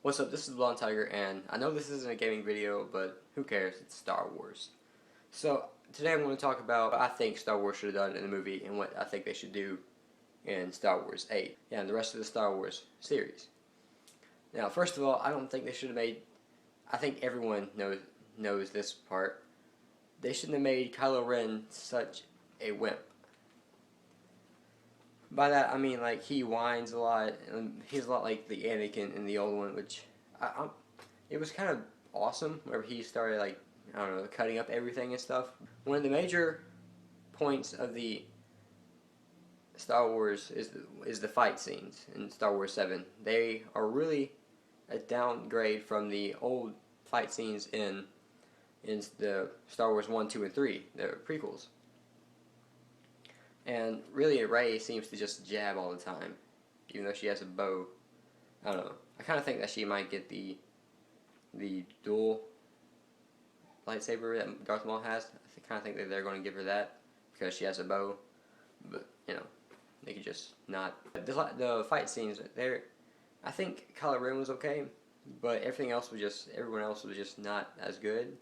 What's up, this is Blonde Tiger, and I know this isn't a gaming video, but who cares, it's Star Wars. So, today I'm going to talk about what I think Star Wars should have done in the movie, and what I think they should do in Star Wars 8, and the rest of the Star Wars series. Now, first of all, I don't think they should have made, I think everyone knows this part, they shouldn't have made Kylo Ren such a wimp. By that I mean, like, he whines a lot, and he's a lot like the Anakin in the old one, which it was kind of awesome whenever he started, like, I don't know, cutting up everything and stuff. One of the major points of the Star Wars is the fight scenes in Star Wars 7. They are really a downgrade from the old fight scenes in the Star Wars 1, 2, and 3, the prequels. And really, Rey seems to just jab all the time, even though she has a bow. I don't know. I kind of think that she might get the dual lightsaber that Darth Maul has. I kind of think that they're going to give her that because she has a bow. But you know, they could just not. The fight scenes there, I think Kylo Ren was okay, but everything else was just everyone else was just not as good.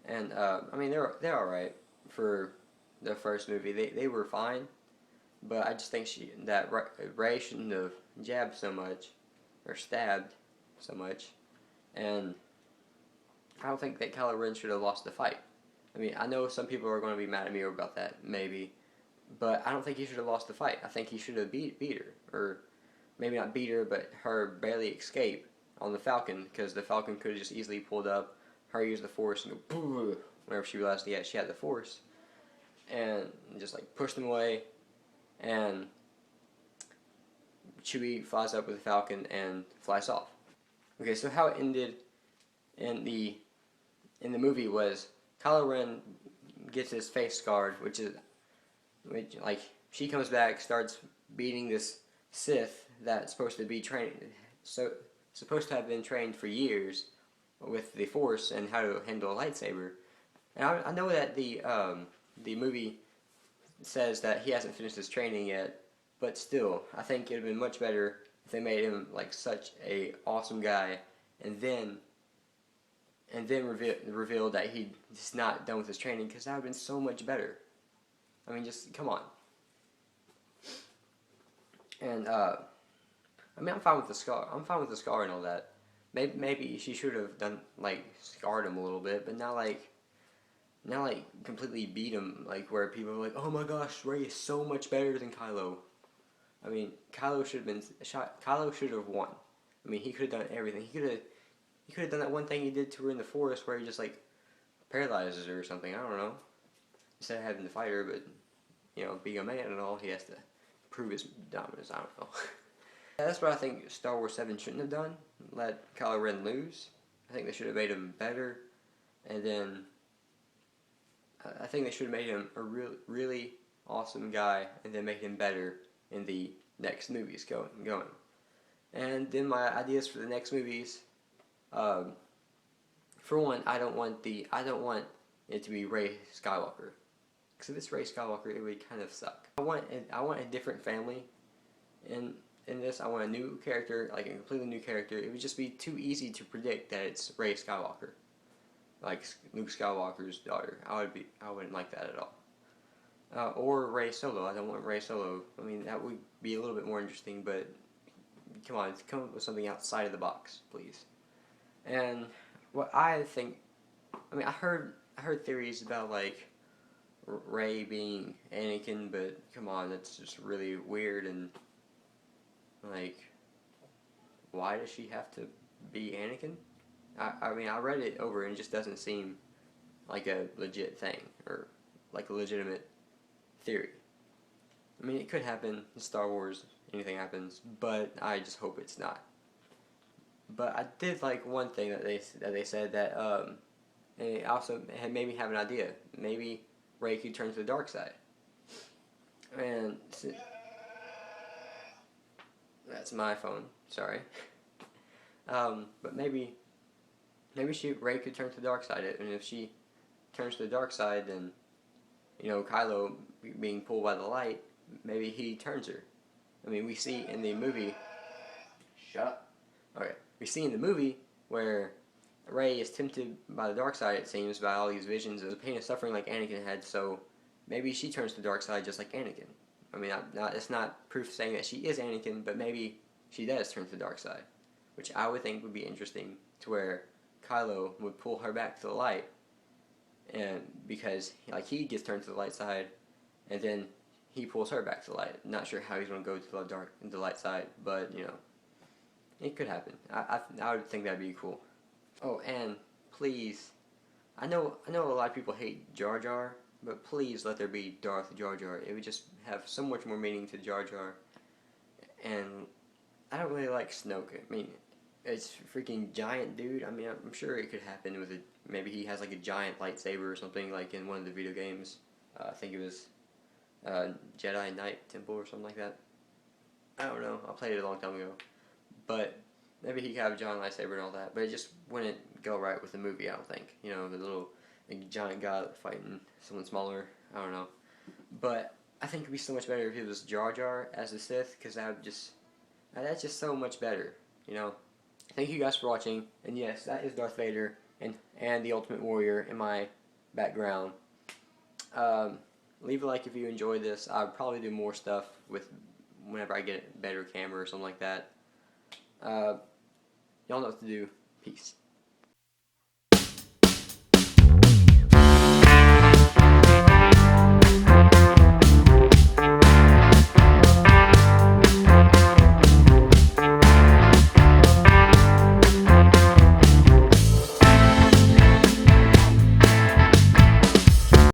And I mean, they're all right for the first movie. They were fine, but I just think that Rey shouldn't have jabbed so much or stabbed so much, and I don't think that Kylo Ren should have lost the fight. I mean, I know some people are going to be mad at me about that, maybe, but I don't think he should have lost the fight. I think he should have beat her, or maybe not beat her, but her barely escape on the Falcon, because the Falcon could have just easily pulled up, her use the Force, and go boo whenever she realized she had the Force, and just like pushed him away, and Chewie flies up with the Falcon and flies off. Okay, so how it ended in the movie was Kylo Ren gets his face scarred, which like she comes back, starts beating this Sith that's supposed to be trained, supposed to have been trained for years with the Force and how to handle a lightsaber. And I know that the movie says that he hasn't finished his training yet, but still, I think it would have been much better if they made him like such a awesome guy, and then revealed that he's not done with his training, because that would have been so much better. I mean, just come on. And I mean, I'm fine with the scar. I'm fine with the scar and all that. Maybe she should have done like scarred him a little bit, but not like completely beat him, like where people are like, oh my gosh, Rey is so much better than Kylo. I mean, Kylo should have been shot. Kylo should have won. I mean, he could have done everything. He could have done that one thing he did to her in the forest, where he just like paralyzes her or something. I don't know. Instead of having to fight her, but you know, being a man and all, he has to prove his dominance. I don't know. That's what I think Star Wars 7 shouldn't have done. Let Kylo Ren lose. I think they should have made him better, and then I think they should have made him a really awesome guy, and then make him better in the next movies going. And then my ideas for the next movies. For one, I don't want it to be Rey Skywalker, because if it's Rey Skywalker, it would kind of suck. I want a different family in this. I want a new character, like a completely new character. It would just be too easy to predict that it's Rey Skywalker, like Luke Skywalker's daughter. I wouldn't like that at all. Or Rey Solo. I don't want Rey Solo. I mean, that would be a little bit more interesting, but come on, come up with something outside of the box, please. And what I think, I mean, I heard theories about like Rey being Anakin, but come on, that's just really weird. And like, why does she have to be Anakin? I mean, I read it over and it just doesn't seem like a legit thing, or like a legitimate theory. I mean, it could happen in Star Wars, anything happens, but I just hope it's not. But I did like one thing that they said, that and it also had made me have an idea. Maybe Rey could turn to the dark side. And that's my phone. Sorry. But maybe Rey could turn to the dark side, and if she turns to the dark side, then you know, Kylo being pulled by the light, maybe he turns her. I mean, we see in the movie. Shut up. Okay. we see in the movie where Rey is tempted by the dark side, it seems, by all these visions of the pain and suffering like Anakin had, so maybe she turns to the dark side just like Anakin. I mean, it's not proof saying that she is Anakin, but maybe she does turn to the dark side, which I would think would be interesting, to where Kylo would pull her back to the light, and because he gets turned to the light side, and then he pulls her back to the light. Not sure how he's going to go to the light side, but it could happen. I would think that'd be cool. Oh, and please, I know a lot of people hate Jar Jar, but please let there be Darth Jar Jar. It would just have so much more meaning to Jar Jar. And I don't really like Snoke. I mean, it's a freaking giant dude. I mean, I'm sure it could happen with maybe he has like a giant lightsaber or something, like in one of the video games. I think it was Jedi Knight Temple or something like that. I don't know. I played it a long time ago. But maybe he could have a giant lightsaber and all that. But it just wouldn't go right with the movie, I don't think. The little giant guy fighting someone smaller. I don't know. But I think it would be so much better if it was Jar Jar as the Sith, because that's just so much better, Thank you guys for watching, and yes, that is Darth Vader and the Ultimate Warrior in my background. Leave a like if you enjoyed this. I'll probably do more stuff whenever I get a better camera or something like that. Y'all know what to do. Peace.